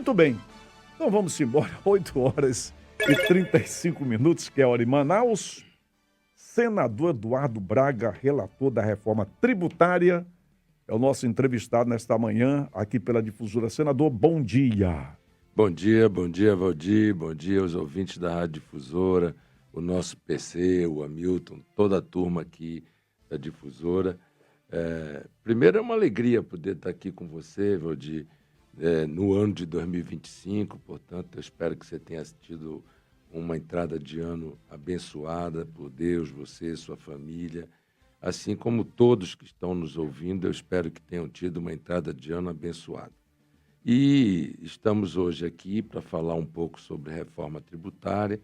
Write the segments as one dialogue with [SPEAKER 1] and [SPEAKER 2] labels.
[SPEAKER 1] Muito bem, então vamos embora. 8h35, que é a hora em Manaus. Senador Eduardo Braga, relator da reforma tributária, é o nosso entrevistado nesta manhã, aqui pela Difusora. Senador, bom dia.
[SPEAKER 2] Bom dia, Valdir, bom dia aos ouvintes da Rádio Difusora, o nosso PC, o Hamilton, toda a turma aqui da Difusora. Primeiro é uma alegria poder estar aqui com você, Valdir, no ano de 2025, portanto, eu espero que você tenha tido uma entrada de ano abençoada por Deus, você, sua família, assim como todos que estão nos ouvindo, eu espero que tenham tido uma entrada de ano abençoada. E estamos hoje aqui para falar um pouco sobre reforma tributária,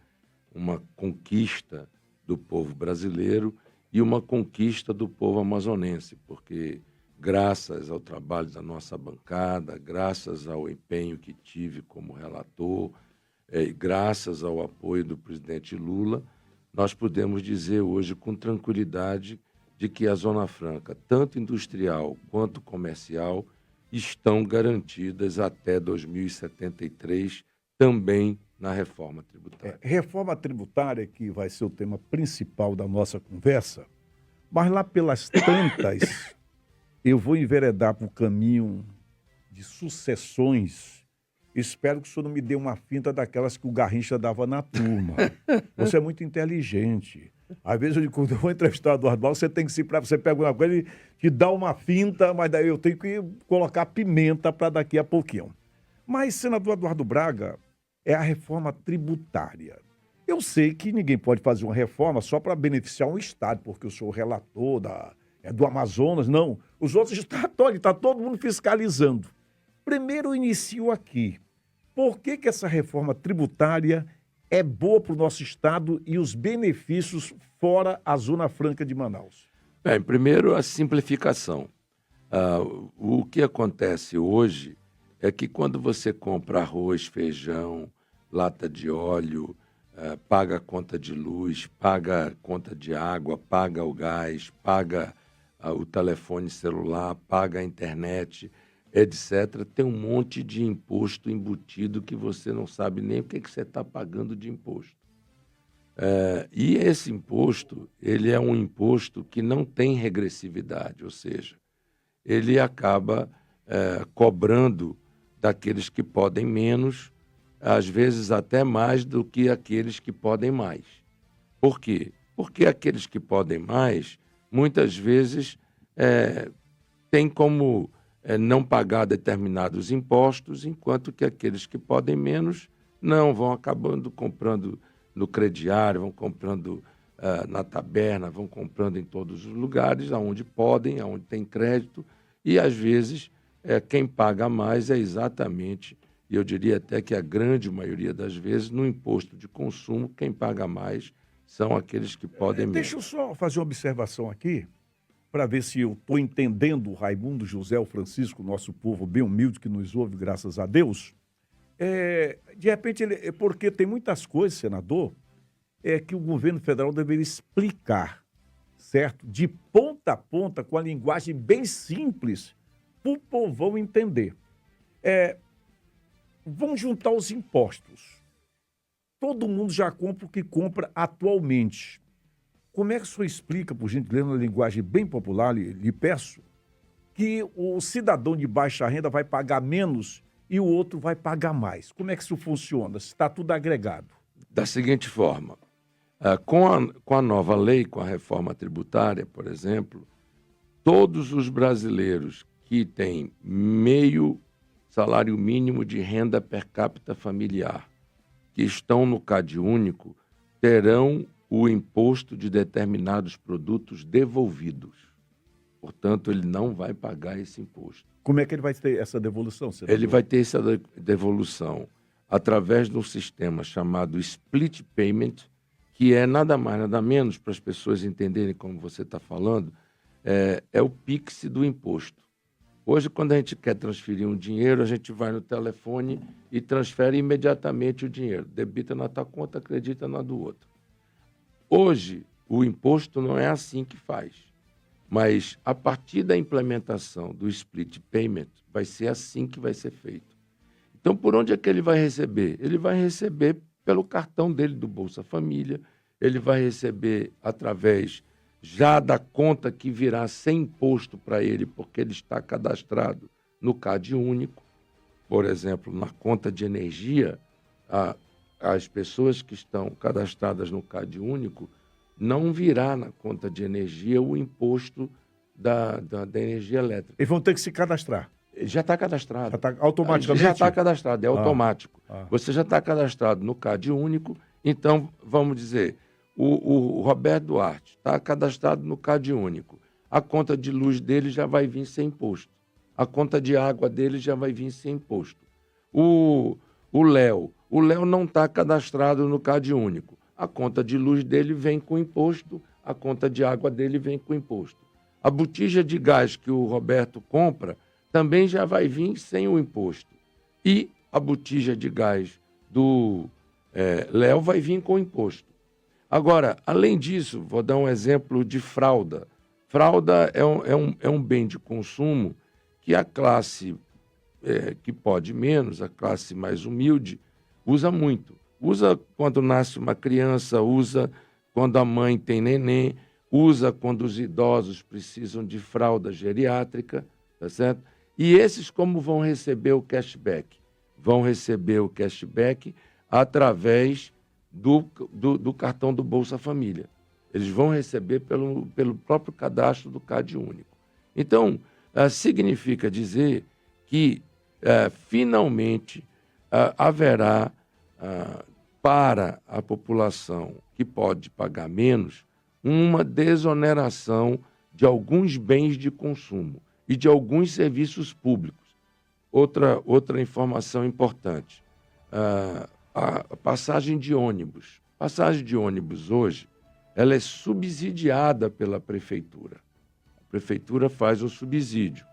[SPEAKER 2] uma conquista do povo brasileiro e uma conquista do povo amazonense, porque graças ao trabalho da nossa bancada, graças ao empenho que tive como relator, graças ao apoio do presidente Lula, nós podemos dizer hoje com tranquilidade de que a Zona Franca, tanto industrial quanto comercial, estão garantidas até 2073, também na reforma tributária.
[SPEAKER 1] Reforma tributária que vai ser o tema principal da nossa conversa, mas lá pelas tantas, eu vou enveredar para o caminho de sucessões. Espero que o senhor não me dê uma finta daquelas que o Garrincha dava na turma. Você é muito inteligente. Às vezes, quando eu vou entrevistar o Eduardo Braga, você tem que se preparar, você pega uma coisa e te dá uma finta, mas daí eu tenho que colocar pimenta para daqui a pouquinho. Mas, senador Eduardo Braga, é a reforma tributária. Eu sei que ninguém pode fazer uma reforma só para beneficiar um estado, porque eu sou o relator do Amazonas. Não, os outros está todo mundo fiscalizando. Primeiro, eu inicio aqui. Por que essa reforma tributária é boa para o nosso estado e os benefícios fora a Zona Franca de Manaus?
[SPEAKER 2] Bem, primeiro, a simplificação. O que acontece hoje é que quando você compra arroz, feijão, lata de óleo, paga a conta de luz, paga a conta de água, paga o gás, paga o telefone celular, paga a internet, etc., tem um monte de imposto embutido que você não sabe nem o que você está pagando de imposto. E esse imposto, ele é um imposto que não tem regressividade, ou seja, ele acaba cobrando daqueles que podem menos, às vezes até mais do que aqueles que podem mais. Por quê? Porque aqueles que podem mais, muitas vezes, têm como não pagar determinados impostos, enquanto que aqueles que podem menos não, vão acabando comprando no crediário, vão comprando na taberna, vão comprando em todos os lugares, aonde podem, aonde tem crédito, e às vezes quem paga mais é exatamente, e eu diria até que a grande maioria das vezes, no imposto de consumo, quem paga mais são aqueles que podem menos.
[SPEAKER 1] Deixa eu só fazer uma observação aqui, para ver se eu estou entendendo o Raimundo José, o Francisco, nosso povo bem humilde que nos ouve, graças a Deus. De repente, porque tem muitas coisas, senador, que o governo federal deveria explicar, certo? De ponta a ponta, com a linguagem bem simples, para o povão entender. Vamos juntar os impostos. Todo mundo já compra o que compra atualmente. Como é que o senhor explica, por gentileza, na linguagem bem popular, lhe peço, que o cidadão de baixa renda vai pagar menos e o outro vai pagar mais? Como é que isso funciona? Se está tudo agregado.
[SPEAKER 2] Da seguinte forma, com a nova lei, com a reforma tributária, por exemplo, todos os brasileiros que têm meio salário mínimo de renda per capita familiar, que estão no CadÚnico, terão o imposto de determinados produtos devolvidos. Portanto, ele não vai pagar esse imposto.
[SPEAKER 1] Como é que ele vai ter essa devolução, senador?
[SPEAKER 2] Ele vai ter essa devolução através de um sistema chamado Split Payment, que é nada mais, nada menos, para as pessoas entenderem como você está falando, é o Pix do imposto. Hoje, quando a gente quer transferir um dinheiro, a gente vai no telefone e transfere imediatamente o dinheiro. Debita na tua conta, acredita na do outro. Hoje, o imposto não é assim que faz, mas a partir da implementação do split payment, vai ser assim que vai ser feito. Então, por onde é que ele vai receber? Ele vai receber pelo cartão dele do Bolsa Família, ele vai receber através já da conta que virá sem imposto para ele, porque ele está cadastrado no CAD único. Por exemplo, na conta de energia, as pessoas que estão cadastradas no CAD único não virá na conta de energia o imposto da energia elétrica.
[SPEAKER 1] Eles vão ter que se cadastrar.
[SPEAKER 2] Já está cadastrado.
[SPEAKER 1] Já está automaticamente?
[SPEAKER 2] Já está cadastrado, é automático.
[SPEAKER 1] Ah.
[SPEAKER 2] Você já está cadastrado no CAD único, então, vamos dizer, o Roberto Duarte está cadastrado no CAD único. A conta de luz dele já vai vir sem imposto. A conta de água dele já vai vir sem imposto. O Léo não está cadastrado no CAD único. A conta de luz dele vem com imposto, a conta de água dele vem com imposto. A botija de gás que o Roberto compra também já vai vir sem o imposto. E a botija de gás do Léo vai vir com imposto. Agora, além disso, vou dar um exemplo de fralda. Fralda é um bem de consumo que a classe que pode menos, a classe mais humilde, usa muito. Usa quando nasce uma criança, usa quando a mãe tem neném, usa quando os idosos precisam de fralda geriátrica, tá certo? E esses como vão receber o cashback? Vão receber o cashback através do cartão do Bolsa Família. Eles vão receber pelo próprio cadastro do CAD único. Então, significa dizer que, finalmente, haverá, para a população que pode pagar menos, uma desoneração de alguns bens de consumo e de alguns serviços públicos. Outra informação importante, a passagem de ônibus. A passagem de ônibus hoje, ela é subsidiada pela prefeitura. A prefeitura faz o subsídio,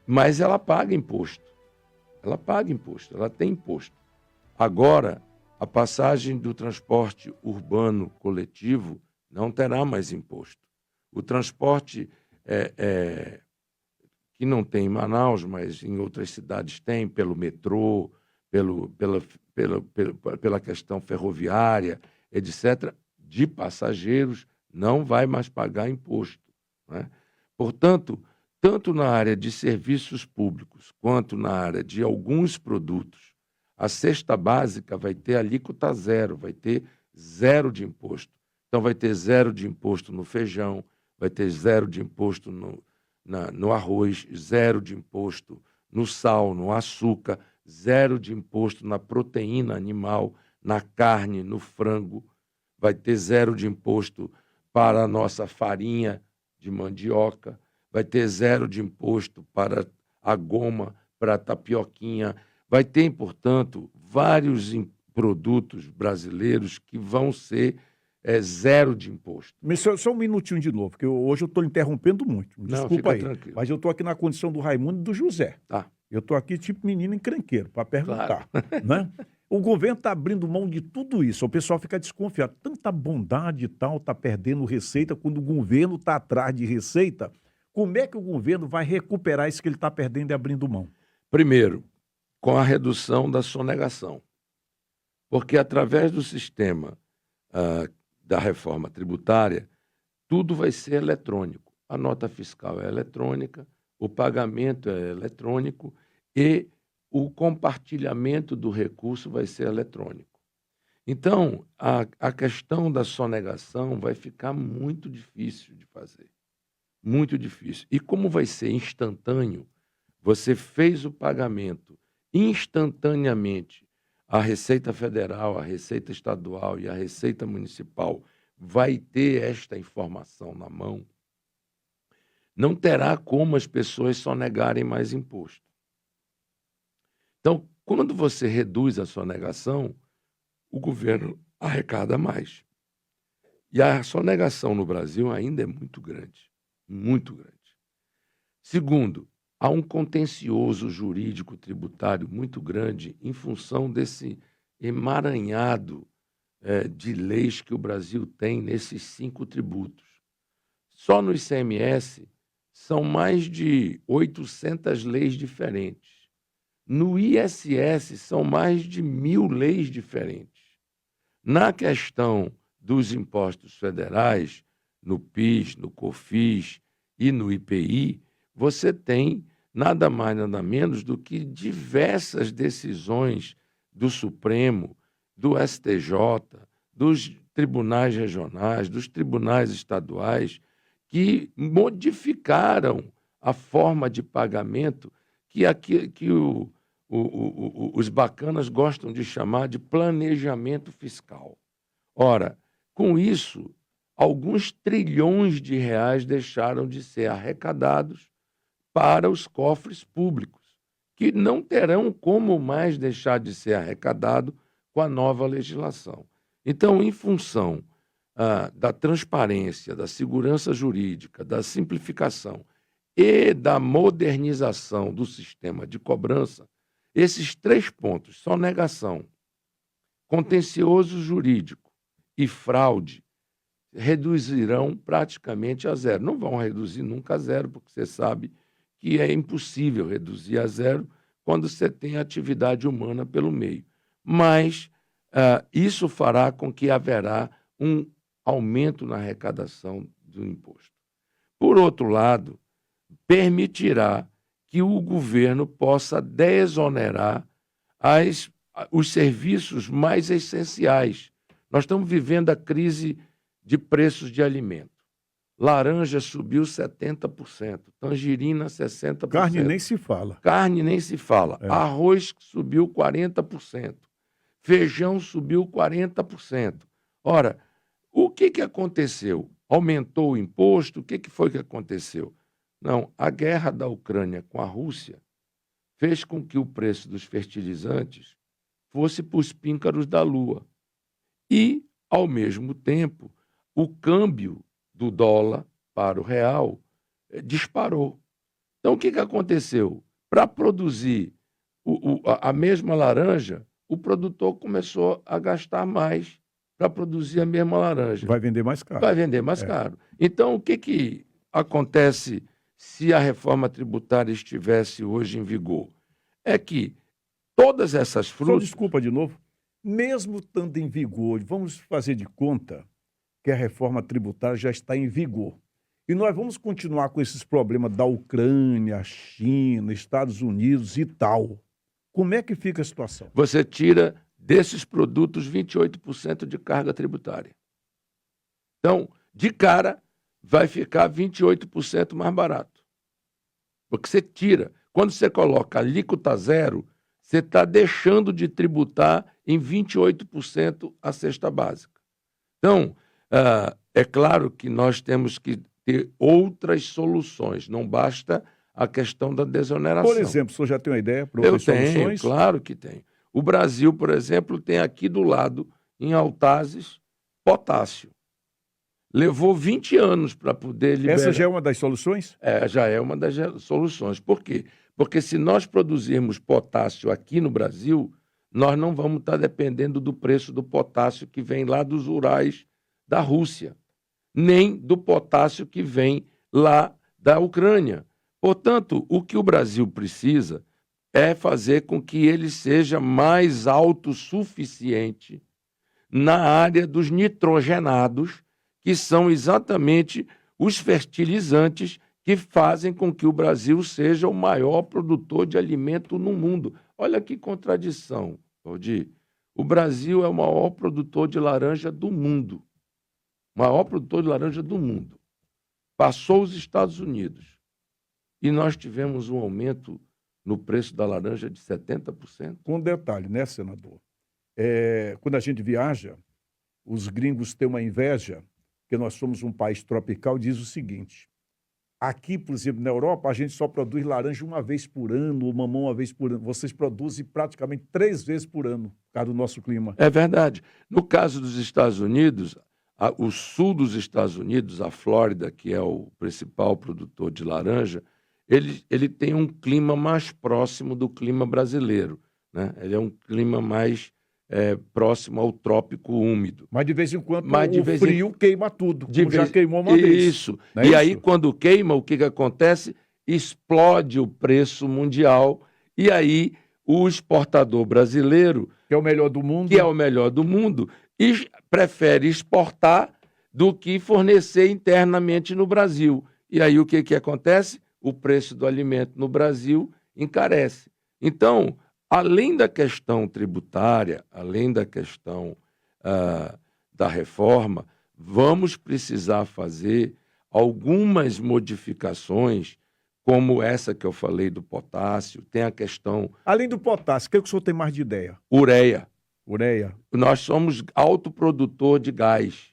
[SPEAKER 2] mas ela paga imposto. Ela paga imposto, ela tem imposto. Agora, a passagem do transporte urbano coletivo não terá mais imposto. O transporte que não tem em Manaus, mas em outras cidades tem, pelo metrô, pela questão ferroviária, etc., de passageiros, não vai mais pagar imposto, né? Portanto, tanto na área de serviços públicos quanto na área de alguns produtos, a cesta básica vai ter alíquota zero, vai ter zero de imposto. Então, vai ter zero de imposto no feijão, vai ter zero de imposto no arroz, zero de imposto no sal, no açúcar, zero de imposto na proteína animal, na carne, no frango, vai ter zero de imposto para a nossa farinha de mandioca, vai ter zero de imposto para a goma, para a tapioquinha, vai ter, portanto, vários produtos brasileiros que vão ser zero de imposto.
[SPEAKER 1] Mas só um minutinho de novo, porque hoje eu estou interrompendo muito. Desculpa aí.
[SPEAKER 2] Tranquilo.
[SPEAKER 1] Mas eu estou aqui na condição do Raimundo e do José.
[SPEAKER 2] Tá.
[SPEAKER 1] Eu estou aqui tipo menino encrenqueiro para perguntar.
[SPEAKER 2] Claro.
[SPEAKER 1] Né? O governo está abrindo mão de tudo isso. O pessoal fica desconfiado. Tanta bondade e tal, está perdendo receita quando o governo está atrás de receita. Como é que o governo vai recuperar isso que ele está perdendo e abrindo mão?
[SPEAKER 2] Primeiro, com a redução da sonegação. Porque através do sistema da reforma tributária, tudo vai ser eletrônico. A nota fiscal é eletrônica, o pagamento é eletrônico e o compartilhamento do recurso vai ser eletrônico. Então, a questão da sonegação vai ficar muito difícil de fazer. Muito difícil. E como vai ser instantâneo, você fez o pagamento instantaneamente, a Receita Federal, a Receita Estadual e a Receita Municipal vai ter esta informação na mão, não terá como as pessoas sonegarem mais imposto. Então, quando você reduz a sonegação, o governo arrecada mais. E a sonegação no Brasil ainda é muito grande, muito grande. Segundo, há um contencioso jurídico tributário muito grande em função desse emaranhado de leis que o Brasil tem nesses 5 tributos. Só no ICMS são mais de 800 leis diferentes. No ISS são mais de 1.000 leis diferentes. Na questão dos impostos federais, no PIS, no COFINS e no IPI, você tem nada mais, nada menos do que diversas decisões do Supremo, do STJ, dos tribunais regionais, dos tribunais estaduais, que modificaram a forma de pagamento que os bacanas gostam de chamar de planejamento fiscal. Ora, com isso, alguns trilhões de reais deixaram de ser arrecadados para os cofres públicos, que não terão como mais deixar de ser arrecadado com a nova legislação. Então, em função da transparência, da segurança jurídica, da simplificação e da modernização do sistema de cobrança, esses 3 pontos, sonegação, contencioso jurídico e fraude, reduzirão praticamente a zero. Não vão reduzir nunca a zero, porque você sabe que é impossível reduzir a zero quando você tem atividade humana pelo meio. Mas isso fará com que haverá um aumento na arrecadação do imposto. Por outro lado, permitirá que o governo possa desonerar os serviços mais essenciais. Nós estamos vivendo a crise de preços de alimento. Laranja subiu 70%, tangerina 60%.
[SPEAKER 1] Carne nem se fala.
[SPEAKER 2] Carne nem se fala. Arroz subiu 40%. Feijão subiu 40%. Ora, o que aconteceu? Aumentou o imposto? O que foi que aconteceu? Não, a guerra da Ucrânia com a Rússia fez com que o preço dos fertilizantes fosse para os píncaros da lua. E, ao mesmo tempo, o câmbio do dólar para o real disparou. Então, o que aconteceu? Para produzir a mesma laranja, o produtor começou a gastar mais para produzir a mesma laranja.
[SPEAKER 1] Vai vender mais caro.
[SPEAKER 2] Vai vender mais caro. Então, o que acontece se a reforma tributária estivesse hoje em vigor? É que todas essas frutas...
[SPEAKER 1] Só desculpa de novo. Mesmo estando em vigor, vamos fazer de conta que a reforma tributária já está em vigor. E nós vamos continuar com esses problemas da Ucrânia, China, Estados Unidos e tal. Como é que fica a situação?
[SPEAKER 2] Você tira desses produtos 28% de carga tributária. Então, de cara, vai ficar 28% mais barato. Porque você tira. Quando você coloca alíquota zero, você está deixando de tributar em 28% a cesta básica. Então, é claro que nós temos que ter outras soluções. Não basta a questão da desoneração.
[SPEAKER 1] Por exemplo, o senhor já tem uma ideia para outras
[SPEAKER 2] soluções? Eu tenho,
[SPEAKER 1] soluções?
[SPEAKER 2] claro que tem. O Brasil, por exemplo, tem aqui do lado, em Altazes, potássio. Levou 20 anos para poder liberar.
[SPEAKER 1] Essa já é uma das soluções?
[SPEAKER 2] Já é uma das soluções. Por quê? Porque se nós produzirmos potássio aqui no Brasil, nós não vamos estar dependendo do preço do potássio que vem lá dos Urais da Rússia, nem do potássio que vem lá da Ucrânia. Portanto, o que o Brasil precisa é fazer com que ele seja mais autossuficiente na área dos nitrogenados, que são exatamente os fertilizantes que fazem com que o Brasil seja o maior produtor de alimento no mundo. Olha que contradição, Valdir. O Brasil é o maior produtor de laranja do mundo. Maior produtor de laranja do mundo. Passou os Estados Unidos. E nós tivemos um aumento no preço da laranja de 70%.
[SPEAKER 1] Com um detalhe, né, senador? Quando a gente viaja, os gringos têm uma inveja, porque nós somos um país tropical, diz o seguinte: aqui, por exemplo, na Europa, a gente só produz laranja uma vez por ano, ou mamão uma vez por ano. Vocês produzem praticamente 3 vezes por ano, por causa do nosso clima.
[SPEAKER 2] É verdade. No caso dos Estados Unidos, o sul dos Estados Unidos, a Flórida, que é o principal produtor de laranja, ele tem um clima mais próximo do clima brasileiro, né? Ele é um clima mais próximo ao trópico úmido.
[SPEAKER 1] Mas de vez em quando o frio queima tudo, como já queimou uma vez.
[SPEAKER 2] Isso. E aí, quando queima, o que acontece? Explode o preço mundial e aí o exportador brasileiro,
[SPEAKER 1] Que é o melhor do mundo.
[SPEAKER 2] que é o melhor do mundo, prefere exportar do que fornecer internamente no Brasil. E aí o que acontece? O preço do alimento no Brasil encarece. Então, além da questão tributária, além da questão da reforma, vamos precisar fazer algumas modificações, como essa que eu falei do potássio, tem a questão
[SPEAKER 1] Além do potássio, o que o senhor tem mais de ideia?
[SPEAKER 2] ureia.
[SPEAKER 1] Ureia.
[SPEAKER 2] Nós somos autoprodutor de gás,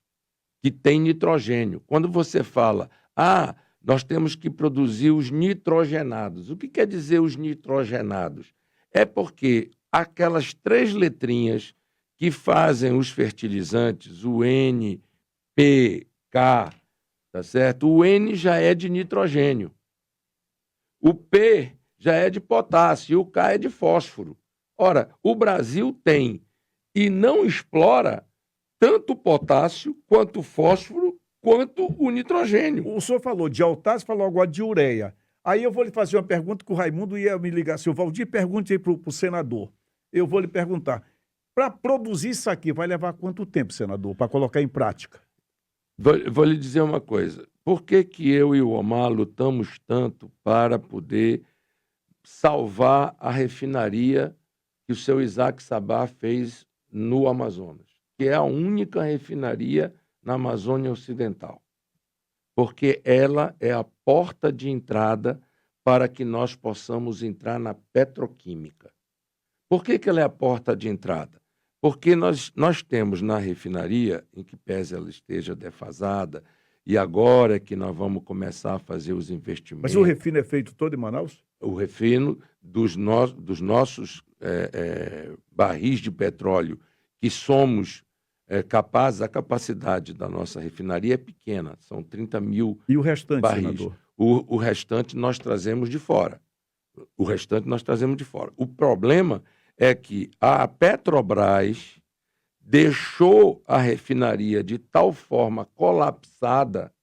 [SPEAKER 2] que tem nitrogênio. Quando você fala, nós temos que produzir os nitrogenados. O que quer dizer os nitrogenados? É porque aquelas 3 letrinhas que fazem os fertilizantes, o N, P, K, tá certo? O N já é de nitrogênio. O P já é de potássio e o K é de fósforo. Ora, o Brasil tem e não explora tanto o potássio, quanto o fósforo, quanto o nitrogênio.
[SPEAKER 1] O senhor falou de autássio, falou agora de ureia. Aí eu vou lhe fazer uma pergunta que o Raimundo ia me ligar. Seu Valdir, pergunte aí para o senador. Eu vou lhe perguntar. Para produzir isso aqui, vai levar quanto tempo, senador, para colocar em prática?
[SPEAKER 2] Vou lhe dizer uma coisa. Por que eu e o Omar lutamos tanto para poder salvar a refinaria que o seu Isaac Sabá fez no Amazonas, que é a única refinaria na Amazônia Ocidental? Porque ela é a porta de entrada para que nós possamos entrar na petroquímica. Por que ela é a porta de entrada? Porque nós temos na refinaria, em que pese ela esteja defasada, e agora é que nós vamos começar a fazer os investimentos.
[SPEAKER 1] Mas o refino é feito todo em Manaus?
[SPEAKER 2] O refino dos nossos barris de petróleo, que somos capazes, a capacidade da nossa refinaria é pequena, são 30 mil
[SPEAKER 1] E o restante,
[SPEAKER 2] barris.
[SPEAKER 1] senador?
[SPEAKER 2] O restante nós trazemos de fora. O problema é que a Petrobras deixou a refinaria de tal forma colapsada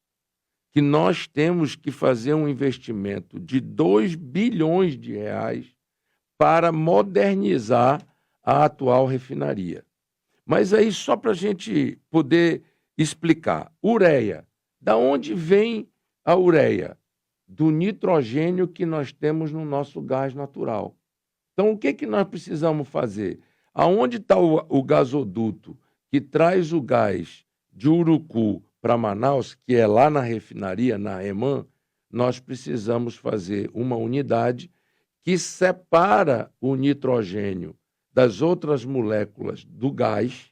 [SPEAKER 2] que nós temos que fazer um investimento de 2 bilhões de reais para modernizar a atual refinaria. Mas aí, só para a gente poder explicar, ureia. Da onde vem a ureia? Do nitrogênio que nós temos no nosso gás natural. Então, o que nós precisamos fazer? Aonde está o gasoduto que traz o gás de Urucu para Manaus, que é lá na refinaria, na EMAN, nós precisamos fazer uma unidade que separa o nitrogênio das outras moléculas do gás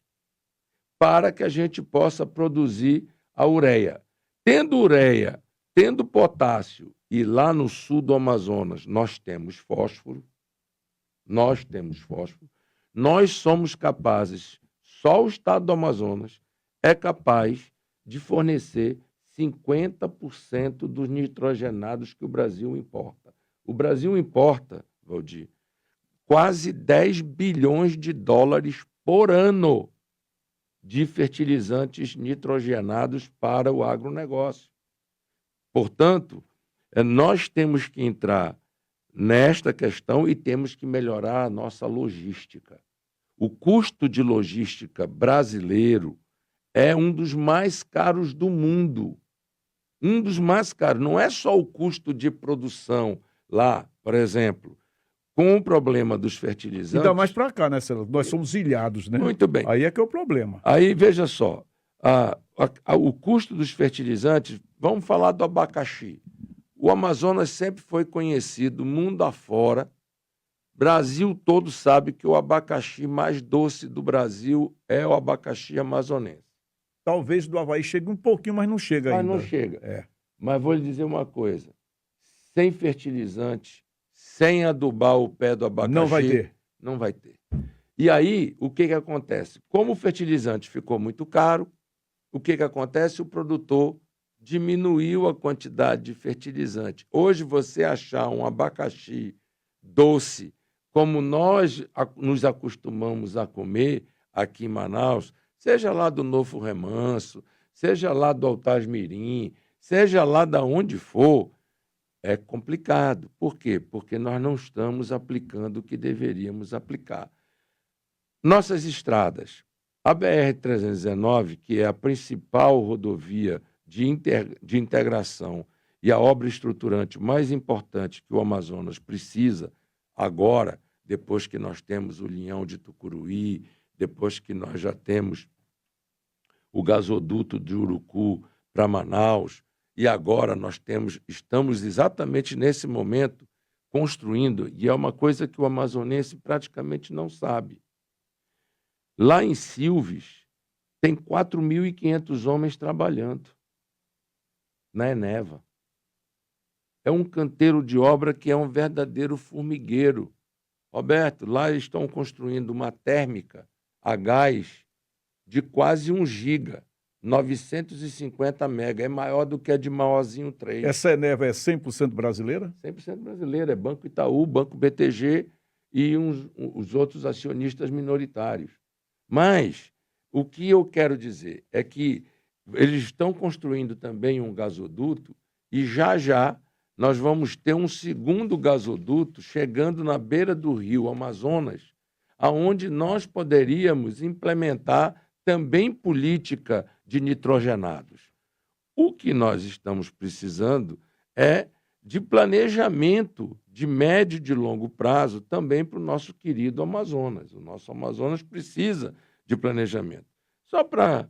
[SPEAKER 2] para que a gente possa produzir a ureia. Tendo potássio, e lá no sul do Amazonas nós temos fósforo, nós somos capazes, só o estado do Amazonas é capaz de fornecer 50% dos nitrogenados que o Brasil importa. O Brasil importa, Valdir, quase 10 bilhões de dólares por ano de fertilizantes nitrogenados para o agronegócio. Portanto, nós temos que entrar nesta questão e temos que melhorar a nossa logística. O custo de logística brasileiro é um dos mais caros do mundo. Um dos mais caros. Não é só o custo de produção lá, por exemplo, com o problema dos fertilizantes.
[SPEAKER 1] Ainda mais para cá, né, senador? Nós somos ilhados, né?
[SPEAKER 2] Muito bem.
[SPEAKER 1] Aí é que é o problema.
[SPEAKER 2] Aí, veja só, o custo dos fertilizantes, vamos falar do abacaxi. O Amazonas sempre foi conhecido, mundo afora, Brasil todo sabe que o abacaxi mais doce do Brasil é o abacaxi amazonense.
[SPEAKER 1] Talvez do Avaí chegue um pouquinho, mas não chega ainda.
[SPEAKER 2] Mas não chega.
[SPEAKER 1] É.
[SPEAKER 2] Mas vou lhe dizer uma coisa, sem fertilizante, sem adubar o pé do abacaxi...
[SPEAKER 1] Não vai ter.
[SPEAKER 2] Não vai ter. E aí, o que acontece? Como o fertilizante ficou muito caro, o que acontece? O produtor diminuiu a quantidade de fertilizante. Hoje, você achar um abacaxi doce, como nós nos acostumamos a comer aqui em Manaus, seja lá do Novo Remanso, seja lá do Altas Mirim, seja lá de onde for, é complicado. Por quê? Porque nós não estamos aplicando o que deveríamos aplicar. Nossas estradas, a BR-319, que é a principal rodovia de integração e a obra estruturante mais importante que o Amazonas precisa agora, depois que nós temos o Linhão de Tucuruí, depois que nós já temos o gasoduto de Urucu para Manaus, e agora estamos exatamente nesse momento construindo, e é uma coisa que o amazonense praticamente não sabe. Lá em Silves, tem 4.500 homens trabalhando na Eneva. É um canteiro de obra que é um verdadeiro formigueiro. Roberto, lá eles estão construindo uma térmica a gás de quase 1 giga, 950 mega, é maior do que a de Mauazinho 3.
[SPEAKER 1] Essa Eneva é 100% brasileira?
[SPEAKER 2] 100% brasileira, é Banco Itaú, Banco BTG e os outros acionistas minoritários. Mas o que eu quero dizer é que eles estão construindo também um gasoduto e já nós vamos ter um segundo gasoduto chegando na beira do rio Amazonas, aonde nós poderíamos implementar também política de nitrogenados. O que nós estamos precisando é de planejamento de médio e de longo prazo também para o nosso querido Amazonas. O nosso Amazonas precisa de planejamento. Só para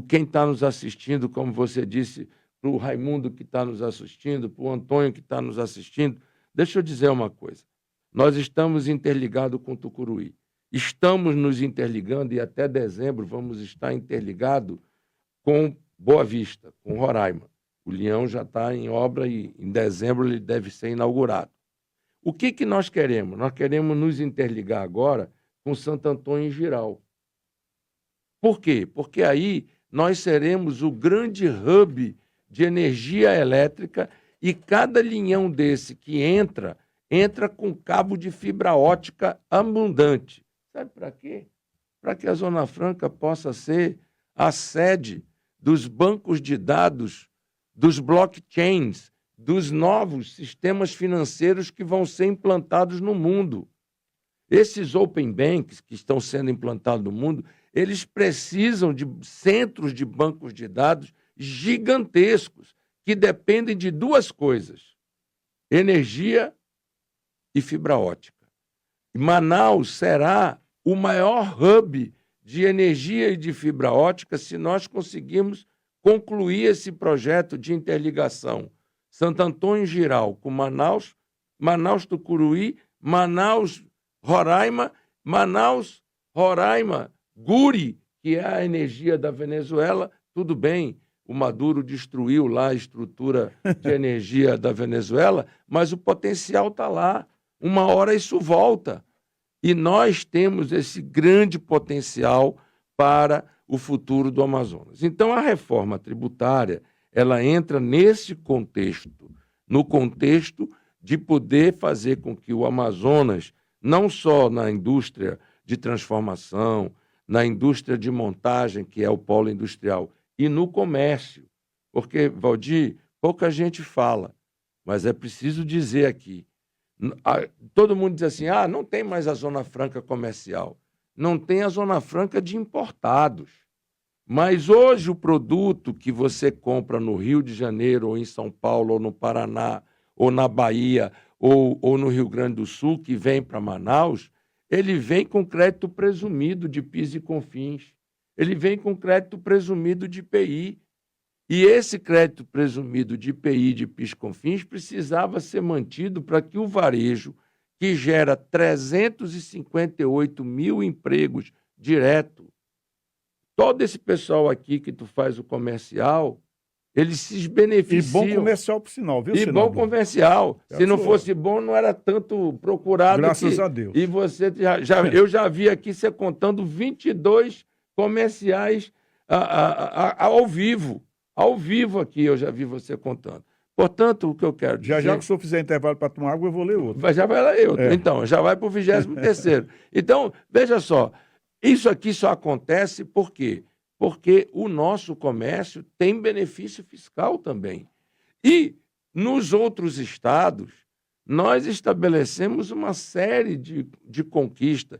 [SPEAKER 2] quem está nos assistindo, como você disse, para o Raimundo que está nos assistindo, para o Antônio que está nos assistindo, deixa eu dizer uma coisa. Nós estamos interligados com Tucuruí. Estamos nos interligando e até dezembro vamos estar interligados com Boa Vista, com Roraima. O Linhão já está em obra e em dezembro ele deve ser inaugurado. O que nós queremos? Nós queremos nos interligar agora com Santo Antônio e Jirau. Por quê? Porque aí nós seremos o grande hub de energia elétrica e cada linhão desse que entra com cabo de fibra ótica abundante. Sabe para quê? Para que a Zona Franca possa ser a sede dos bancos de dados, dos blockchains, dos novos sistemas financeiros que vão ser implantados no mundo. Esses open banks que estão sendo implantados no mundo, eles precisam de centros de bancos de dados gigantescos, que dependem de 2 coisas: energia e fibra ótica. Manaus será o maior hub de energia e de fibra ótica se nós conseguirmos concluir esse projeto de interligação. Santo Antônio e Jirau com Manaus, Manaus-Tucuruí, Manaus-Roraima, Manaus-Roraima, Guri, que é a energia da Venezuela. Tudo bem, o Maduro destruiu lá a estrutura de energia da Venezuela, mas o potencial está lá. Uma hora isso volta. E nós temos esse grande potencial para o futuro do Amazonas. Então, a reforma tributária, ela entra nesse contexto, no contexto de poder fazer com que o Amazonas, não só na indústria de transformação, na indústria de montagem, que é o polo industrial, e no comércio, porque, Valdir, pouca gente fala, mas é preciso dizer aqui, todo mundo diz assim, não tem mais a Zona Franca comercial, não tem a Zona Franca de importados, mas hoje o produto que você compra no Rio de Janeiro, ou em São Paulo, ou no Paraná, ou na Bahia, ou no Rio Grande do Sul, que vem para Manaus, ele vem com crédito presumido de PIS e COFINS, ele vem com crédito presumido de IPI. E esse crédito presumido de IPI e de PIS e COFINS precisava ser mantido para que o varejo, que gera 358 mil empregos direto, todo esse pessoal aqui que tu faz o comercial, eles se beneficiam.
[SPEAKER 1] E bom comercial, por sinal, viu,
[SPEAKER 2] E
[SPEAKER 1] senador?
[SPEAKER 2] bom comercial. Se não fosse bom, não era tanto procurado.
[SPEAKER 1] Graças a Deus.
[SPEAKER 2] E você eu já vi aqui você contando 22 comerciais ao vivo. Ao vivo aqui eu já vi você contando. Portanto, o que eu quero dizer...
[SPEAKER 1] Já que o senhor fizer intervalo para tomar água, eu vou ler outro.
[SPEAKER 2] Já vai ler outro. Então, já vai para o 23º. Então, veja só, isso aqui só acontece por quê? Porque o nosso comércio tem benefício fiscal também. E Nos outros estados, nós estabelecemos uma série de conquistas.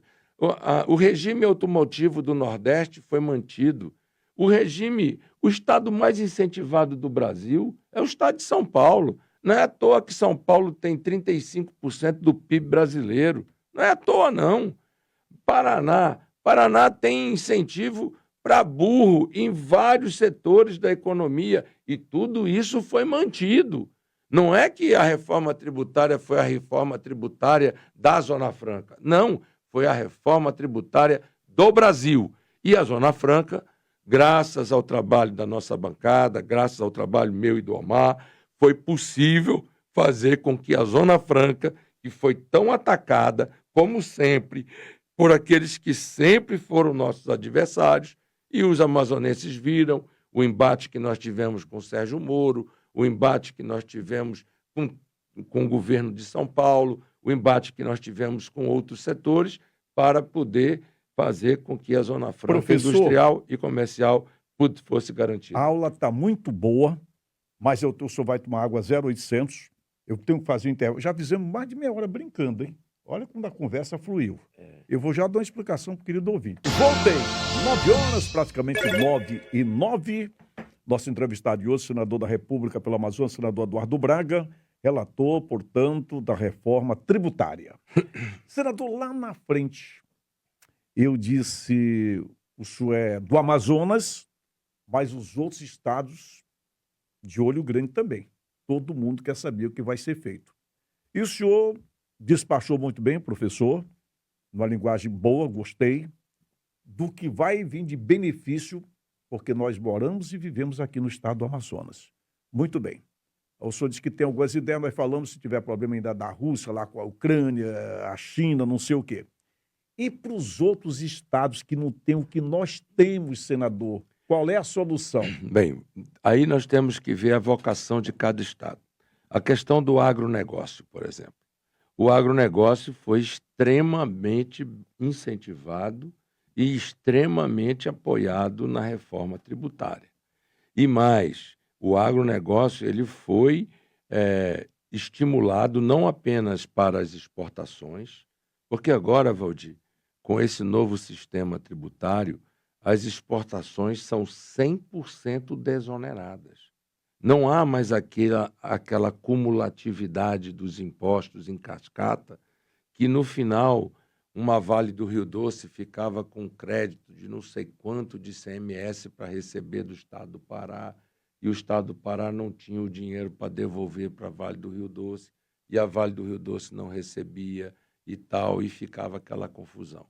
[SPEAKER 2] O regime automotivo do Nordeste foi mantido. O estado mais incentivado do Brasil é o estado de São Paulo. Não é à toa que São Paulo tem 35% do PIB brasileiro. Não é à toa, não. Paraná tem incentivo para burro em vários setores da economia e tudo isso foi mantido. Não é que a reforma tributária foi a reforma tributária da Zona Franca. Não, foi a reforma tributária do Brasil. E a Zona Franca, graças ao trabalho da nossa bancada, graças ao trabalho meu e do Omar, foi possível fazer com que a Zona Franca, que foi tão atacada, como sempre, por aqueles que sempre foram nossos adversários, e os amazonenses viram o embate que nós tivemos com Sérgio Moro, o embate que nós tivemos com o governo de São Paulo, o embate que nós tivemos com outros setores, para poder fazer com que a Zona Franca industrial e comercial fosse garantida.
[SPEAKER 1] A aula está muito boa, mas o senhor vai tomar água 0800. Eu tenho que fazer o intervalo. Já fizemos mais de meia hora brincando, hein? Olha como a conversa fluiu. Eu vou já dar uma explicação para o querido ouvinte. Voltei. 9 horas, praticamente 9:09. Nosso entrevistado de hoje, senador da República pelo Amazonas, senador Eduardo Braga, relator, portanto, da reforma tributária. Senador, lá na frente, eu disse, o senhor é do Amazonas, mas os outros estados de olho grande também. Todo mundo quer saber o que vai ser feito. E o senhor despachou muito bem, professor, numa linguagem boa, gostei, do que vai vir de benefício, porque nós moramos e vivemos aqui no estado do Amazonas. Muito bem. O senhor disse que tem algumas ideias, nós falamos, se tiver problema ainda da Rússia, lá com a Ucrânia, a China, não sei o quê. E para os outros estados que não têm o que nós temos, senador, qual é a solução?
[SPEAKER 2] Bem, aí nós temos que ver a vocação de cada estado. A questão do agronegócio, por exemplo. O agronegócio foi extremamente incentivado e extremamente apoiado na reforma tributária. E mais, o agronegócio ele foi estimulado não apenas para as exportações, porque agora, Valdir, com esse novo sistema tributário, as exportações são 100% desoneradas. Não há mais aquela cumulatividade dos impostos em cascata, que no final uma Vale do Rio Doce ficava com crédito de não sei quanto de ICMS para receber do Estado do Pará, e o Estado do Pará não tinha o dinheiro para devolver para a Vale do Rio Doce, e a Vale do Rio Doce não recebia e tal, e ficava aquela confusão.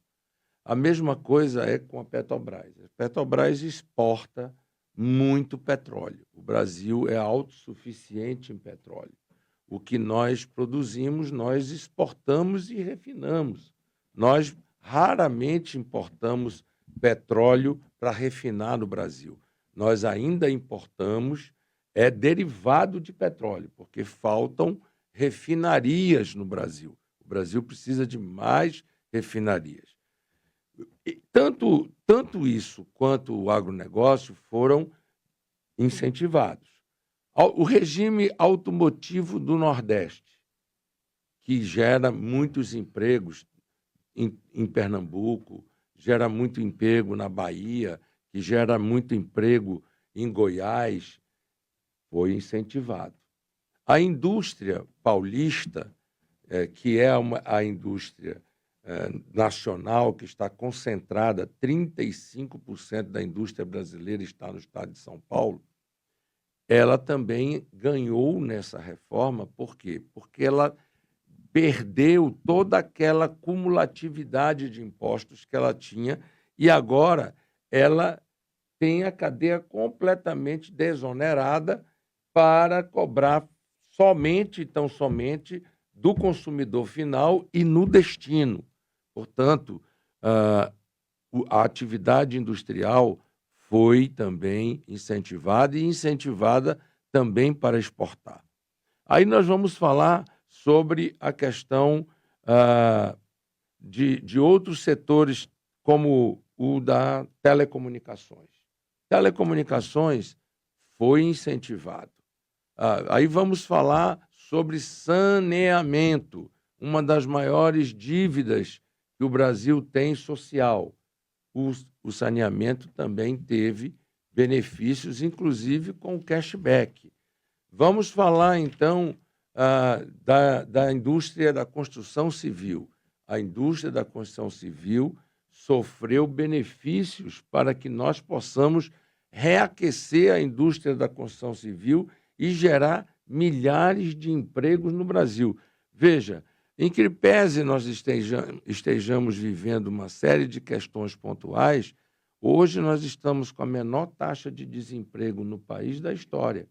[SPEAKER 2] A mesma coisa é com a Petrobras. A Petrobras exporta muito petróleo. O Brasil é autossuficiente em petróleo. O que nós produzimos, nós exportamos e refinamos. Nós raramente importamos petróleo para refinar no Brasil. Nós ainda importamos derivado de petróleo, porque faltam refinarias no Brasil. O Brasil precisa de mais refinarias. E tanto isso quanto o agronegócio foram incentivados. O regime automotivo do Nordeste, que gera muitos empregos em Pernambuco, gera muito emprego na Bahia, que gera muito emprego em Goiás, foi incentivado. A indústria paulista, que é a indústria nacional, que está concentrada, 35% da indústria brasileira está no estado de São Paulo, ela também ganhou nessa reforma. Por quê? Porque ela perdeu toda aquela cumulatividade de impostos que ela tinha e agora ela tem a cadeia completamente desonerada para cobrar somente do consumidor final e no destino. Portanto, a atividade industrial foi também incentivada e incentivada também para exportar. Aí nós vamos falar sobre a questão de outros setores, como o da telecomunicações. Telecomunicações foi incentivado. Aí vamos falar sobre saneamento, uma das maiores dívidas que o Brasil tem social. O saneamento também teve benefícios, inclusive com o cashback. Vamos falar, então, da indústria da construção civil. A indústria da construção civil sofreu benefícios para que nós possamos reaquecer a indústria da construção civil e gerar milhares de empregos no Brasil. Veja, em que pese nós estejamos vivendo uma série de questões pontuais, hoje nós estamos com a menor taxa de desemprego no país da história.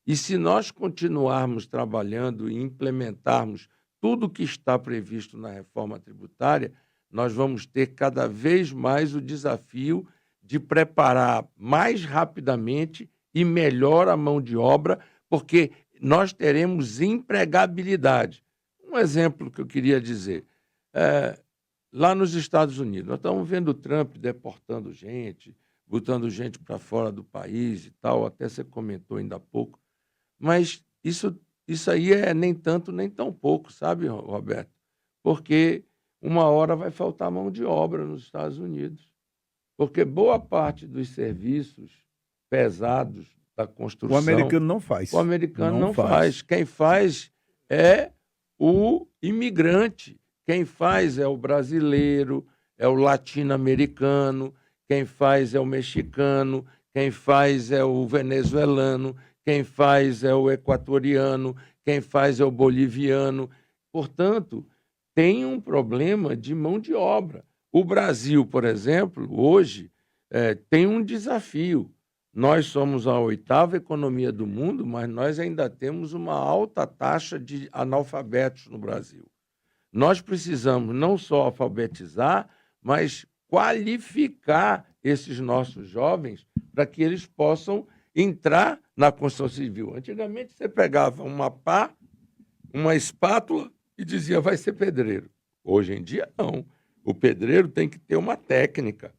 [SPEAKER 2] E se nós continuarmos trabalhando e implementarmos tudo o que está previsto na reforma tributária, nós vamos ter cada vez mais o desafio de preparar mais rapidamente e melhor a mão de obra, porque nós teremos empregabilidade. Um exemplo que eu queria dizer, lá nos Estados Unidos, nós estamos vendo o Trump deportando gente, botando gente para fora do país e tal, até você comentou ainda há pouco, mas isso aí é nem tanto nem tão pouco, sabe, Roberto? Porque uma hora vai faltar mão de obra nos Estados Unidos, porque boa parte dos serviços pesados da construção...
[SPEAKER 1] O americano não faz.
[SPEAKER 2] O americano não faz. Quem faz é o imigrante. Quem faz é o brasileiro, é o latino-americano, quem faz é o mexicano, quem faz é o venezuelano, quem faz é o equatoriano, quem faz é o boliviano. Portanto, tem um problema de mão de obra. O Brasil, por exemplo, hoje tem um desafio. Nós somos a 8ª economia do mundo, mas nós ainda temos uma alta taxa de analfabetos no Brasil. Nós precisamos não só alfabetizar, mas qualificar esses nossos jovens para que eles possam entrar na construção civil. Antigamente, você pegava uma pá, uma espátula e dizia, vai ser pedreiro. Hoje em dia, não. O pedreiro tem que ter uma técnica.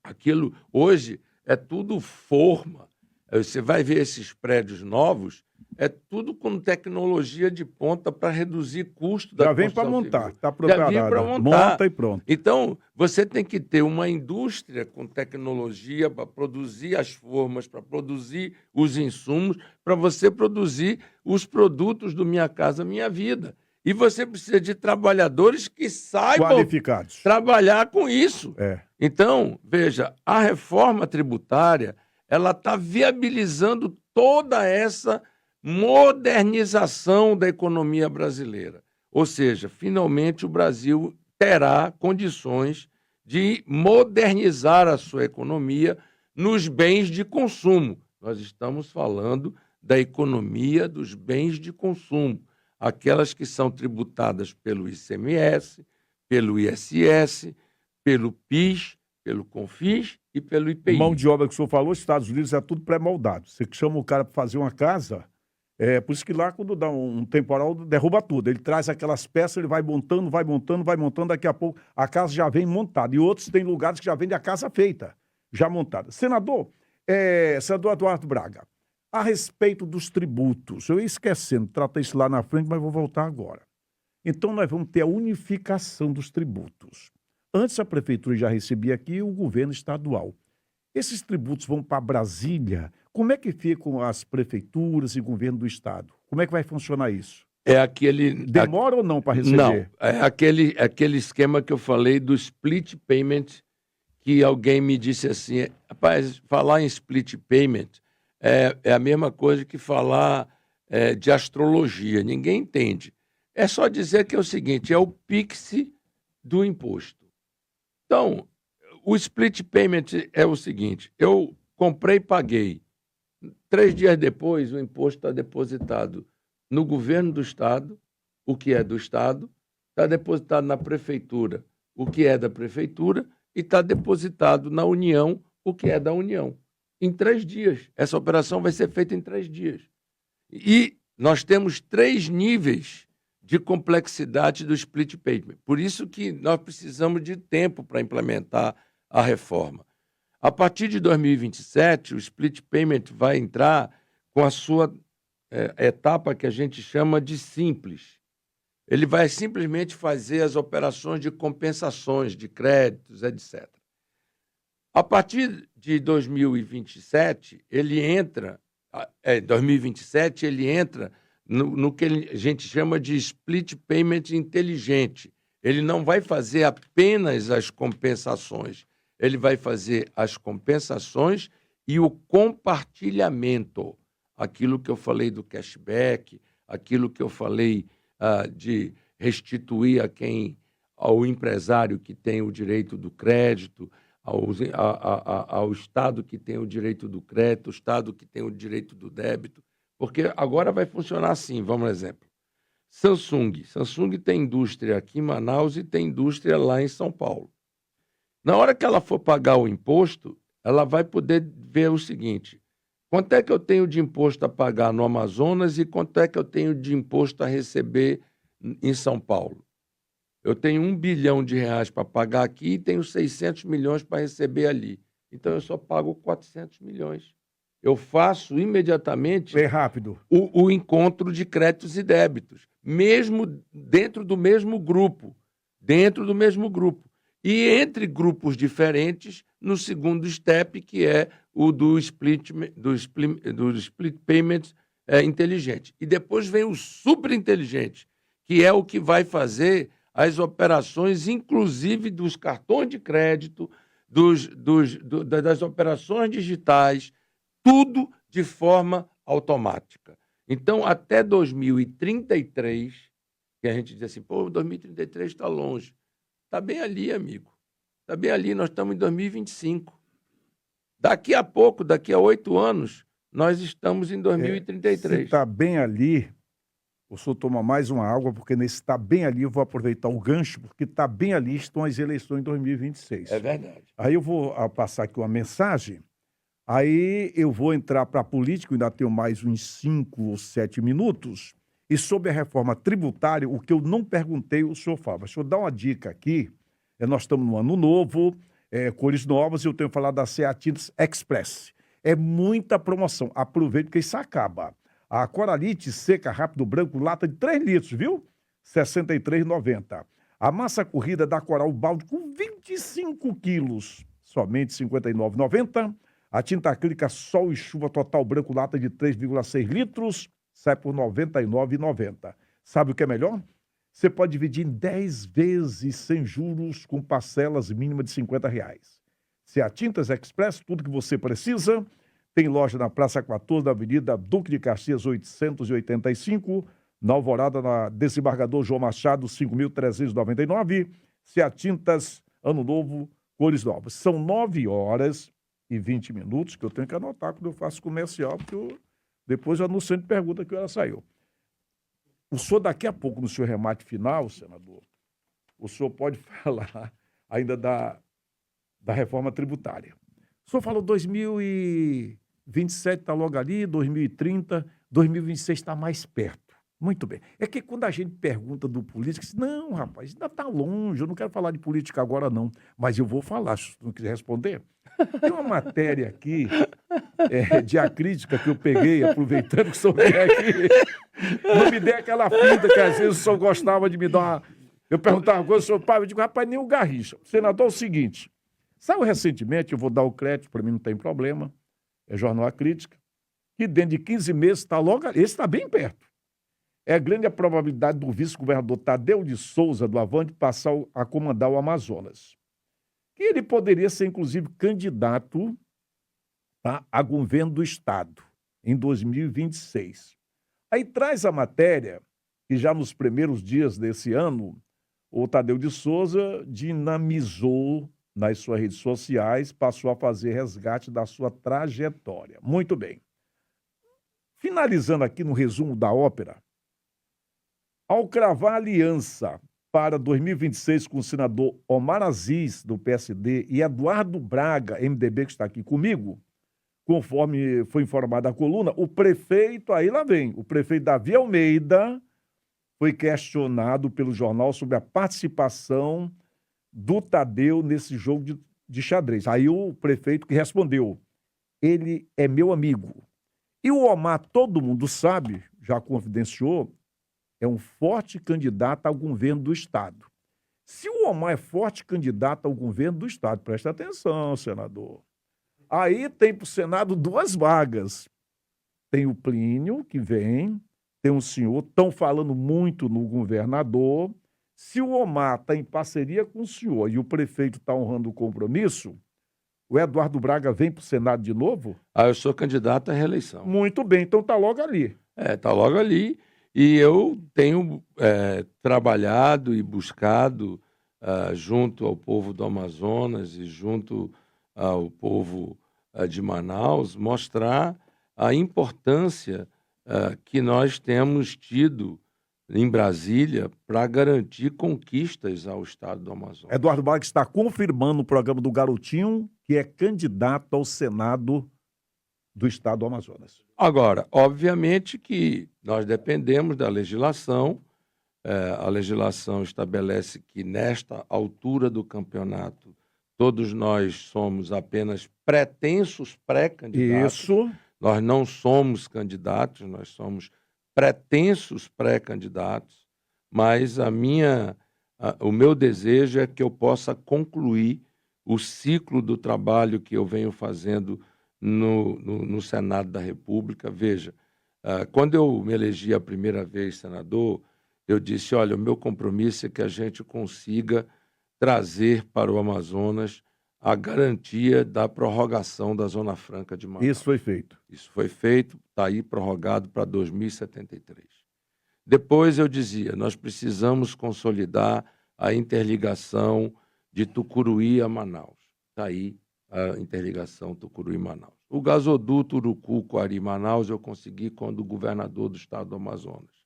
[SPEAKER 2] Aquilo, hoje, é tudo forma. Você vai ver esses prédios novos, é tudo com tecnologia de ponta para reduzir custo da construção civil. Já vem para montar,
[SPEAKER 1] está preparado. Já vem para montar. Monta e pronto.
[SPEAKER 2] Então, você tem que ter uma indústria com tecnologia para produzir as formas, para produzir os insumos, para você produzir os produtos do Minha Casa Minha Vida. E você precisa de trabalhadores que saibam
[SPEAKER 1] qualificados
[SPEAKER 2] trabalhar com isso. Então, veja, a reforma tributária ela está viabilizando toda essa modernização da economia brasileira. Ou seja, finalmente o Brasil terá condições de modernizar a sua economia nos bens de consumo. Nós estamos falando da economia dos bens de consumo, aquelas que são tributadas pelo ICMS, pelo ISS, pelo PIS, pelo CONFIS e pelo IPI.
[SPEAKER 1] Mão de obra que o senhor falou, Estados Unidos é tudo pré-moldado. Você chama o cara para fazer uma casa, por isso que lá quando dá um temporal derruba tudo. Ele traz aquelas peças, ele vai montando, daqui a pouco a casa já vem montada. E outros tem lugares que já vende a casa feita, já montada. Senador Eduardo Braga, a respeito dos tributos, eu ia esquecendo, tratei isso lá na frente, mas vou voltar agora. Então nós vamos ter a unificação dos tributos. Antes a prefeitura já recebia aqui o governo estadual. Esses tributos vão para Brasília. Como é que ficam as prefeituras e o governo do estado? Como é que vai funcionar isso? Demora ou não para receber?
[SPEAKER 2] Não, é aquele esquema que eu falei do split payment, que alguém me disse assim, rapaz, falar em split payment é a mesma coisa que falar de astrologia, ninguém entende. É só dizer que é o seguinte, é o Pix do imposto. Então, o split payment é o seguinte, eu comprei e paguei. 3 dias depois, o imposto está depositado no governo do estado, o que é do estado, está depositado na prefeitura, o que é da prefeitura, e está depositado na União, o que é da União. Em 3 dias. Essa operação vai ser feita em 3 dias. E nós temos 3 níveis de complexidade do split payment. Por isso que nós precisamos de tempo para implementar a reforma. A partir de 2027, o split payment vai entrar com a sua etapa que a gente chama de simples. Ele vai simplesmente fazer as operações de compensações de créditos, etc. A partir de 2027, ele entra, 2027, ele entra no que a gente chama de split payment inteligente. Ele não vai fazer apenas as compensações, ele vai fazer as compensações e o compartilhamento. Aquilo que eu falei do cashback, aquilo que eu falei de restituir ao empresário que tem o direito do crédito, ao Estado que tem o direito do crédito, o Estado que tem o direito do débito, porque agora vai funcionar assim, vamos um exemplo. Samsung tem indústria aqui em Manaus e tem indústria lá em São Paulo. Na hora que ela for pagar o imposto, ela vai poder ver o seguinte: quanto é que eu tenho de imposto a pagar no Amazonas e quanto é que eu tenho de imposto a receber em São Paulo? Eu tenho R$ 1 bilhão para pagar aqui e tenho 600 milhões para receber ali. Então, eu só pago 400 milhões. Eu faço imediatamente
[SPEAKER 1] rápido.
[SPEAKER 2] o encontro de créditos e débitos, mesmo dentro do mesmo grupo. E entre grupos diferentes, no segundo step, que é o do split payment inteligente. E depois vem o super inteligente, que é o que vai fazer as operações, inclusive dos cartões de crédito, das operações digitais, tudo de forma automática. Então, até 2033, que a gente diz assim, 2033 está longe. Está bem ali, amigo. Está bem ali, nós estamos em 2025. Daqui a pouco, daqui a 8 anos, nós estamos em 2033.
[SPEAKER 1] Se está bem ali, o senhor toma mais uma água, porque nesse está bem ali, eu vou aproveitar o gancho, porque está bem ali, estão as eleições em 2026.
[SPEAKER 2] É verdade.
[SPEAKER 1] Aí eu vou passar aqui uma mensagem, aí eu vou entrar para a política, ainda tenho mais uns 5 ou 7 minutos, e sobre a reforma tributária, o que eu não perguntei, o senhor fala. Deixa eu dar uma dica aqui, nós estamos no ano novo, cores novas, e eu tenho falado da Ceatintas Express. É muita promoção, aproveite porque isso acaba. A Coralite seca rápido branco, lata de 3 litros, viu? R$ 63,90. A massa corrida da Coral balde com 25 quilos, somente R$ 59,90. A tinta acrílica Sol e Chuva total branco, lata de 3,6 litros, sai por R$ 99,90. Sabe o que é melhor? Você pode dividir em 10 vezes sem juros, com parcelas mínimas de R$ 50. Se a Tintas Express, tudo que você precisa, tem loja na Praça 14, na Avenida Duque de Caxias, 885, na Alvorada, na Desembargador João Machado, 5.399. Se a Tintas, Ano Novo, cores novas. São 9h20 que eu tenho que anotar quando eu faço comercial, porque depois eu anuncio e pergunta que hora saiu. O senhor, daqui a pouco, no seu remate final, senador, o senhor pode falar ainda da reforma tributária. O senhor falou 2027 está logo ali, 2030, 2026 está mais perto. Muito bem. É que quando a gente pergunta do político, diz, não, rapaz, ainda está longe, eu não quero falar de política agora, não. Mas eu vou falar, se não quiser responder. Tem uma matéria aqui de acrítica que eu peguei, aproveitando que o senhor vem aqui. Não me dê aquela finta que às vezes o senhor gostava de me dar uma... Eu perguntava uma coisa, o senhor, pai, eu digo, rapaz, nem o Garrincha. Senador, é o seguinte, saiu recentemente, eu vou dar o crédito, para mim não tem problema, é Jornal A Crítica, que dentro de 15 meses está logo... Esse está bem perto. É grande a probabilidade do vice-governador Tadeu de Souza, do Avante, passar a comandar o Amazonas. Que ele poderia ser, inclusive, candidato a governo do Estado em 2026. Aí traz a matéria que já nos primeiros dias desse ano, o Tadeu de Souza dinamizou nas suas redes sociais, passou a fazer resgate da sua trajetória. Muito bem. Finalizando aqui no resumo da ópera, ao cravar aliança para 2026 com o senador Omar Aziz, do PSD, e Eduardo Braga, MDB, que está aqui comigo, conforme foi informado a coluna, o prefeito, aí lá vem, o prefeito Davi Almeida foi questionado pelo jornal sobre a participação do Tadeu nesse jogo de xadrez. Aí o prefeito que respondeu, ele é meu amigo, E o Omar, todo mundo sabe, já confidenciou, é um forte candidato ao governo do Estado. Se o Omar é forte candidato ao governo do Estado, presta atenção, senador. Aí tem para o Senado 2 vagas. Tem o Plínio, que vem, tem um senhor, estão falando muito no governador. Se o Omar está em parceria com o senhor e o prefeito está honrando o compromisso, o Eduardo Braga vem para o Senado de novo?
[SPEAKER 2] Eu sou candidato à reeleição.
[SPEAKER 1] Muito bem, então está logo ali.
[SPEAKER 2] Está logo ali. E eu tenho trabalhado e buscado, junto ao povo do Amazonas e junto ao povo de Manaus, mostrar a importância que nós temos tido em Brasília para garantir conquistas ao Estado do Amazonas.
[SPEAKER 1] Eduardo Braga está confirmando no programa do Garotinho que é candidato ao Senado do Estado do Amazonas.
[SPEAKER 2] Agora, obviamente que nós dependemos da legislação. A legislação estabelece que, nesta altura do campeonato, todos nós somos apenas pretensos pré-candidatos.
[SPEAKER 1] Isso.
[SPEAKER 2] Nós não somos candidatos, nós somos pretensos pré-candidatos, mas o meu desejo é que eu possa concluir o ciclo do trabalho que eu venho fazendo no Senado da República. Veja, quando eu me elegi a primeira vez senador, eu disse, olha, o meu compromisso é que a gente consiga trazer para o Amazonas a garantia da prorrogação da Zona Franca de Manaus.
[SPEAKER 1] Isso foi feito.
[SPEAKER 2] Isso foi feito, está aí prorrogado para 2073. Depois eu dizia, nós precisamos consolidar a interligação de Tucuruí a Manaus. Está aí a interligação Tucuruí-Manaus. O gasoduto Urucu-Coari-Manaus eu consegui quando governador do estado do Amazonas.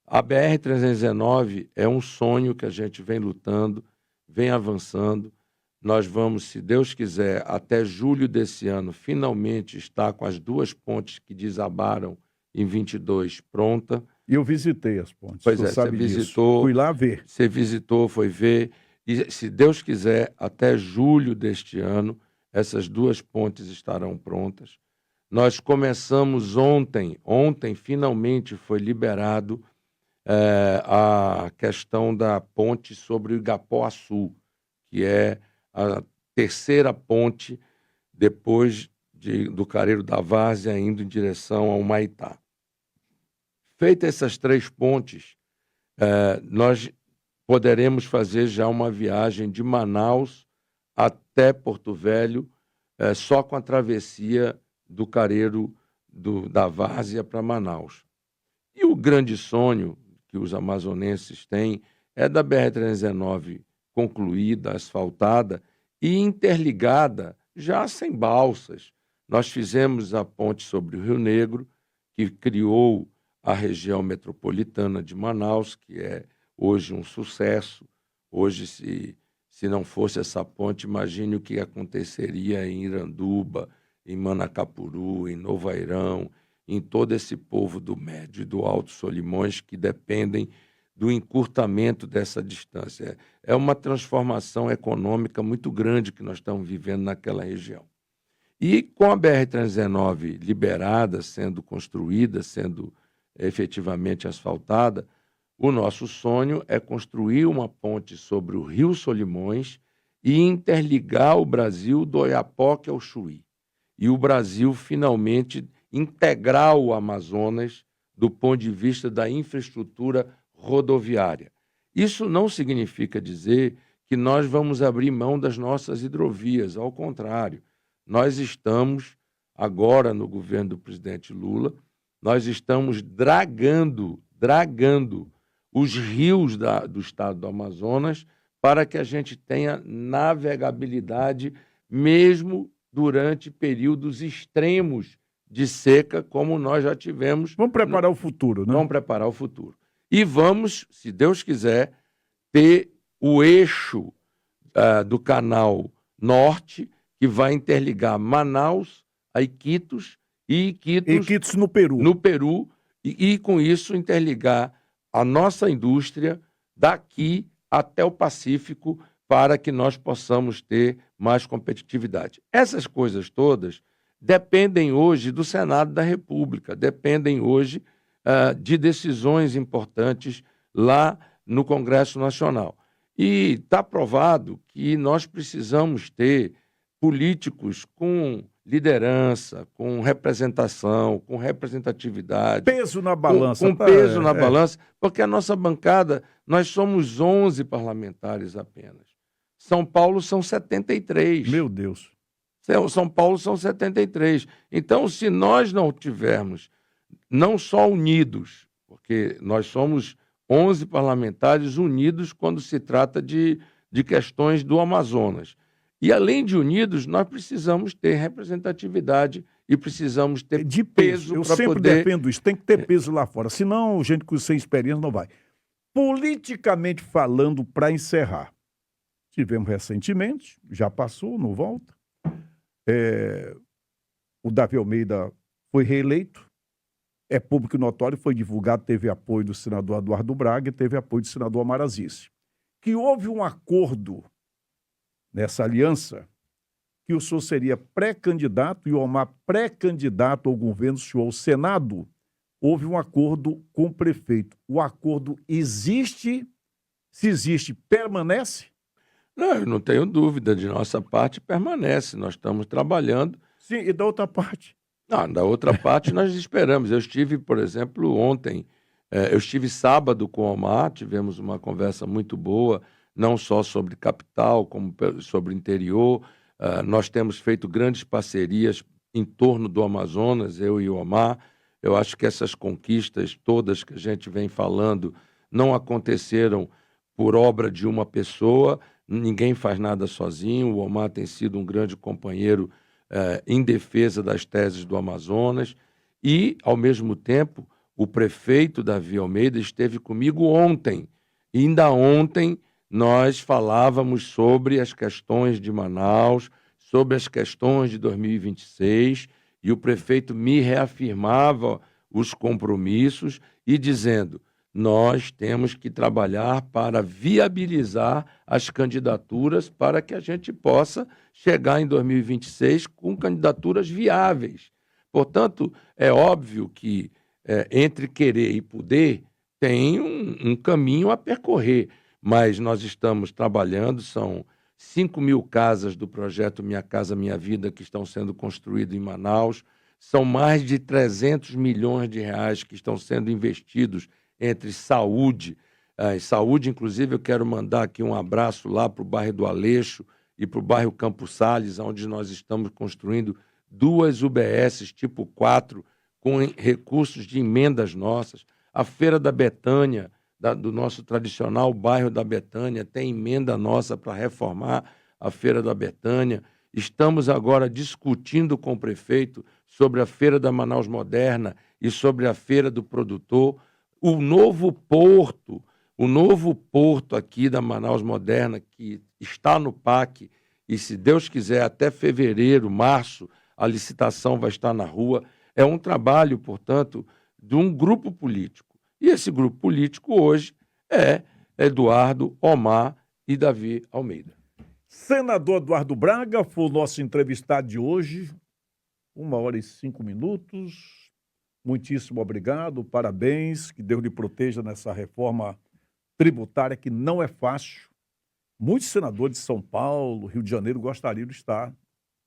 [SPEAKER 2] A BR-319 é um sonho que a gente vem lutando, vem avançando. Nós vamos, se Deus quiser, até julho desse ano, finalmente estar com as 2 pontes que desabaram em 22 pronta.
[SPEAKER 1] E eu visitei as pontes.
[SPEAKER 2] Pois é, você visitou.
[SPEAKER 1] Fui lá ver.
[SPEAKER 2] Você visitou, foi ver. E, se Deus quiser, até julho deste ano, essas 2 pontes estarão prontas. Nós começamos ontem finalmente foi liberado a questão da ponte sobre o Igapoaçu, que é a 3ª ponte depois do Careiro da Várzea indo em direção ao Humaitá. Feitas essas 3 pontes, nós poderemos fazer já uma viagem de Manaus até Porto Velho, só com a travessia do Careiro da Várzea para Manaus. E o grande sonho que os amazonenses têm é da BR-319 concluída, asfaltada e interligada, já sem balsas. Nós fizemos a ponte sobre o Rio Negro, que criou a região metropolitana de Manaus, que é hoje um sucesso. Hoje, se não fosse essa ponte, imagine o que aconteceria em Iranduba, em Manacapuru, em Novo Airão, em todo esse povo do Médio e do Alto Solimões que dependem do encurtamento dessa distância. É uma transformação econômica muito grande que nós estamos vivendo naquela região. E com a BR-319 liberada, sendo construída, sendo efetivamente asfaltada, o nosso sonho é construir uma ponte sobre o Rio Solimões e interligar o Brasil do Oiapoque ao Chuí. E o Brasil finalmente integrar o Amazonas do ponto de vista da infraestrutura rodoviária. Isso não significa dizer que nós vamos abrir mão das nossas hidrovias, ao contrário. Nós estamos, agora no governo do presidente Lula, nós estamos dragando os rios do estado do Amazonas para que a gente tenha navegabilidade mesmo durante períodos extremos de seca, como nós já tivemos.
[SPEAKER 1] Vamos preparar o futuro, né?
[SPEAKER 2] Vamos preparar o futuro. E vamos, se Deus quiser, ter o eixo do Canal Norte, que vai interligar Manaus a Iquitos e
[SPEAKER 1] Iquitos no Peru.
[SPEAKER 2] No Peru, e com isso interligar a nossa indústria daqui até o Pacífico para que nós possamos ter mais competitividade. Essas coisas todas dependem hoje do Senado da República, dependem hoje de decisões importantes lá no Congresso Nacional. E está provado que nós precisamos ter políticos com liderança, com representação, com representatividade.
[SPEAKER 1] Peso na balança.
[SPEAKER 2] Com peso na balança, porque a nossa bancada, nós somos 11 parlamentares apenas. São Paulo são 73.
[SPEAKER 1] Meu Deus.
[SPEAKER 2] São Paulo são 73. Então, se nós não tivermos, não só unidos, porque nós somos 11 parlamentares unidos quando se trata de questões do Amazonas. E, além de unidos, nós precisamos ter representatividade e precisamos ter
[SPEAKER 1] de
[SPEAKER 2] peso.
[SPEAKER 1] Eu sempre defendo isso, tem que ter peso lá fora. Senão, gente sem experiência não vai. Politicamente falando, para encerrar, tivemos recentemente, já passou, não volta. O Davi Almeida foi reeleito, é público e notório, foi divulgado, teve apoio do senador Eduardo Braga e teve apoio do senador Omar Aziz. Que houve um acordo nessa aliança, que o senhor seria pré-candidato e o Omar pré-candidato ao governo, ao Senado, houve um acordo com o prefeito. O acordo existe? Se existe, permanece?
[SPEAKER 2] Não, eu não tenho dúvida, de nossa parte permanece, nós estamos trabalhando.
[SPEAKER 1] Sim, e da outra parte?
[SPEAKER 2] Não, da outra parte nós esperamos. Eu estive, por exemplo, ontem, eu estive sábado com o Omar, tivemos uma conversa muito boa, não só sobre capital, como sobre interior. Nós temos feito grandes parcerias em torno do Amazonas, eu e o Omar. Eu acho que essas conquistas todas que a gente vem falando não aconteceram por obra de uma pessoa, ninguém faz nada sozinho. O Omar tem sido um grande companheiro em defesa das teses do Amazonas e, ao mesmo tempo, o prefeito Davi Almeida esteve comigo ontem. E ainda ontem nós falávamos sobre as questões de Manaus, sobre as questões de 2026, e o prefeito me reafirmava os compromissos e dizendo: nós temos que trabalhar para viabilizar as candidaturas para que a gente possa chegar em 2026 com candidaturas viáveis. Portanto, é óbvio que entre querer e poder tem um caminho a percorrer, mas nós estamos trabalhando, são 5.000 casas do projeto Minha Casa Minha Vida que estão sendo construídas em Manaus, são mais de 300 milhões de reais que estão sendo investidos entre saúde. Saúde, inclusive, eu quero mandar aqui um abraço lá para o bairro do Aleixo e para o bairro Campos Sales, onde nós estamos construindo 2 UBSs tipo 4 com recursos de emendas nossas. A Feira da Betânia, do nosso tradicional bairro da Betânia, tem emenda nossa para reformar a Feira da Betânia. Estamos agora discutindo com o prefeito sobre a Feira da Manaus Moderna e sobre a Feira do Produtor. O novo porto aqui da Manaus Moderna, que está no PAC, e se Deus quiser, até fevereiro, março, a licitação vai estar na rua. É um trabalho, portanto, de um grupo político. E esse grupo político hoje é Eduardo, Omar e Davi Almeida.
[SPEAKER 1] Senador Eduardo Braga foi o nosso entrevistado de hoje. 1h05. Muitíssimo obrigado, parabéns, que Deus lhe proteja nessa reforma tributária que não é fácil. Muitos senadores de São Paulo, Rio de Janeiro gostariam de estar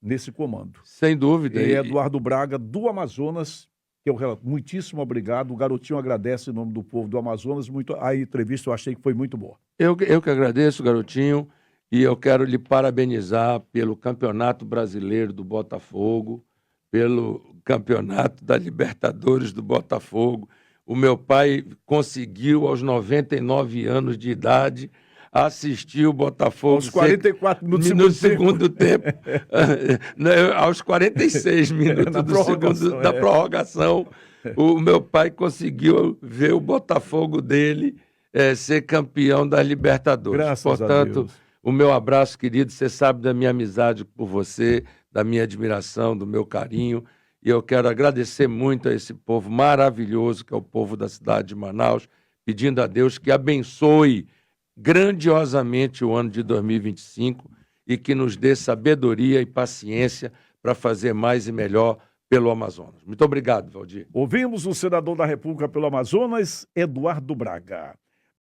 [SPEAKER 1] nesse comando.
[SPEAKER 2] Sem dúvida.
[SPEAKER 1] E Eduardo Braga, do Amazonas, que é o relato. Muitíssimo obrigado. O Garotinho agradece em nome do povo do Amazonas. A entrevista eu achei que foi muito boa.
[SPEAKER 2] Eu que agradeço, Garotinho, e eu quero lhe parabenizar pelo Campeonato Brasileiro do Botafogo, pelo Campeonato da Libertadores do Botafogo. O meu pai conseguiu, aos 99 anos de idade, assistir o Botafogo...
[SPEAKER 1] Aos 44 minutos
[SPEAKER 2] no segundo tempo. Aos 46 minutos da prorrogação, o meu pai conseguiu ver o Botafogo dele ser campeão das Libertadores.
[SPEAKER 1] Graças a Deus.
[SPEAKER 2] O meu abraço, querido, você sabe da minha amizade por você, da minha admiração, do meu carinho, e eu quero agradecer muito a esse povo maravilhoso, que é o povo da cidade de Manaus, pedindo a Deus que abençoe grandiosamente o ano de 2025 e que nos dê sabedoria e paciência para fazer mais e melhor pelo Amazonas. Muito obrigado, Valdir.
[SPEAKER 1] Ouvimos o senador da República pelo Amazonas, Eduardo Braga.